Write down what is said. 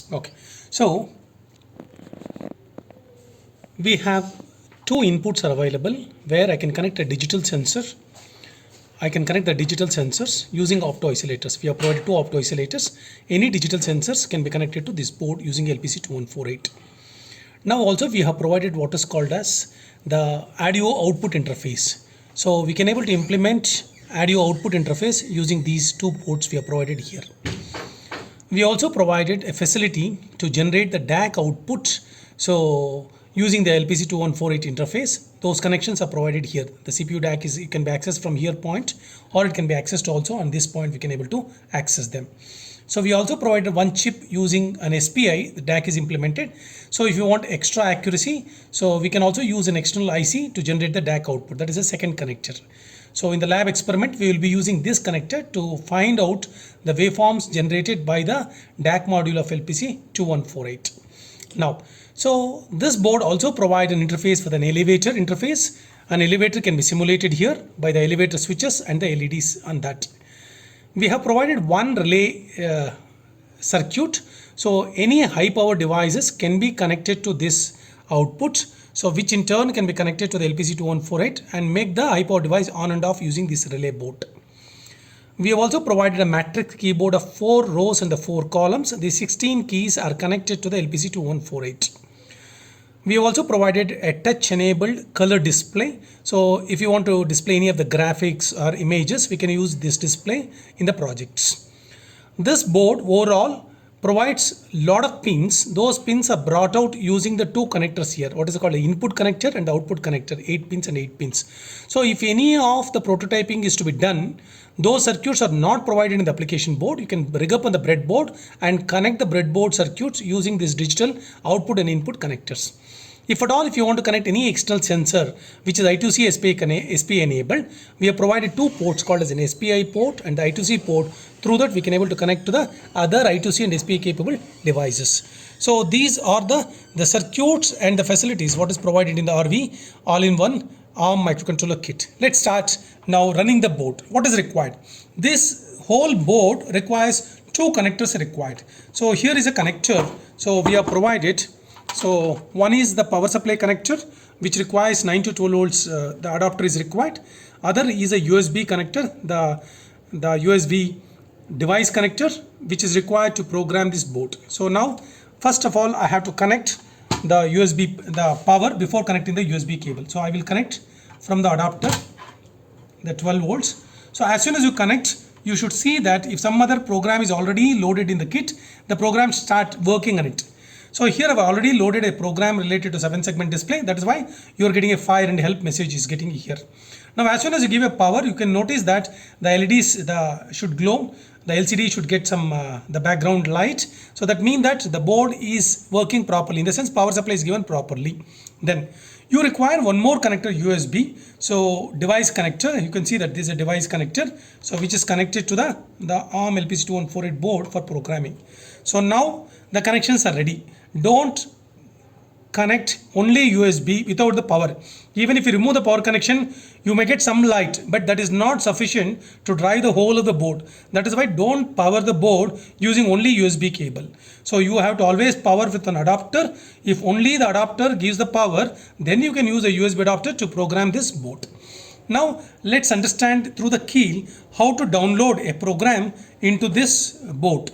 Okay, so we have two inputs are available where I can connect a digital sensor. I can connect the digital sensors using opto isolators. We have provided two opto isolators. Any digital sensors can be connected to this board using LPC2148. Now also we have provided what is called as the audio output interface. So we can able to implement audio output interface using these two ports we have provided here. We also provided a facility to generate the DAC output. So using the LPC2148 interface, those connections are provided here. The CPU DAC it can be accessed from here point, or it can be accessed also on this point. We can able to access them. So we also provided one chip using an SPI. The DAC is implemented. So if you want extra accuracy, so we can also use an external IC to generate the DAC output. That is a second connector. So in the lab experiment, we will be using this connector to find out the waveforms generated by the DAC module of LPC2148. Now, so this board also provides an interface with an elevator interface. An elevator can be simulated here by the elevator switches and the LEDs on that. We have provided one relay circuit. So any high power devices can be connected to this output. So which in turn can be connected to the LPC2148 and make the high power device on and off using this relay board. We have also provided a matrix keyboard of 4 rows and the 4 columns. The 16 keys are connected to the LPC2148. We have also provided a touch enabled color display. So if you want to display any of the graphics or images, we can use this display in the projects. This board overall provides a lot of pins. Those pins are brought out using the two connectors here. What is called the input connector and the output connector, 8 pins and 8 pins. So if any of the prototyping is to be done, those circuits are not provided in the application board. You can rig up on the breadboard and connect the breadboard circuits using this digital output and input connectors. If at all, if you want to connect any external sensor, which is I2C SPI enabled, we have provided two ports called as an SPI port and the I2C port. Through that, we can able to connect to the other I2C and SPI capable devices. So these are the circuits and the facilities what is provided in the RV all-in-one ARM microcontroller kit. Let's start now running the board. What is required? This whole board requires two connectors required. So here is a connector. So we have provided. So one is the power supply connector, which requires 9 to 12 volts. The adapter is required. Other is a USB connector, the USB device connector, which is required to program this board. So now, first of all, I have to connect the power before connecting the USB cable. So I will connect from the adapter, the 12 volts. So as soon as you connect, you should see that if some other program is already loaded in the kit, the program start working on it. So here I've already loaded a program related to 7-segment display. That is why you're getting a fire and help message is getting here. Now as soon as you give a power, you can notice that the LEDs should glow. The LCD should get some the background light. So that means that the board is working properly. In the sense power supply is given properly. Then you require one more connector USB. So device connector, you can see that this is a device connector. So which is connected to the ARM LPC2148 board for programming. So now the connections are ready. Don't connect only USB without the power. Even if you remove the power connection, you may get some light, but that is not sufficient to drive the whole of the board. That is why don't power the board using only USB cable. So you have to always power with an adapter. If only the adapter gives the power, then you can use a USB adapter to program this board. Now let's understand through the key how to download a program into this board.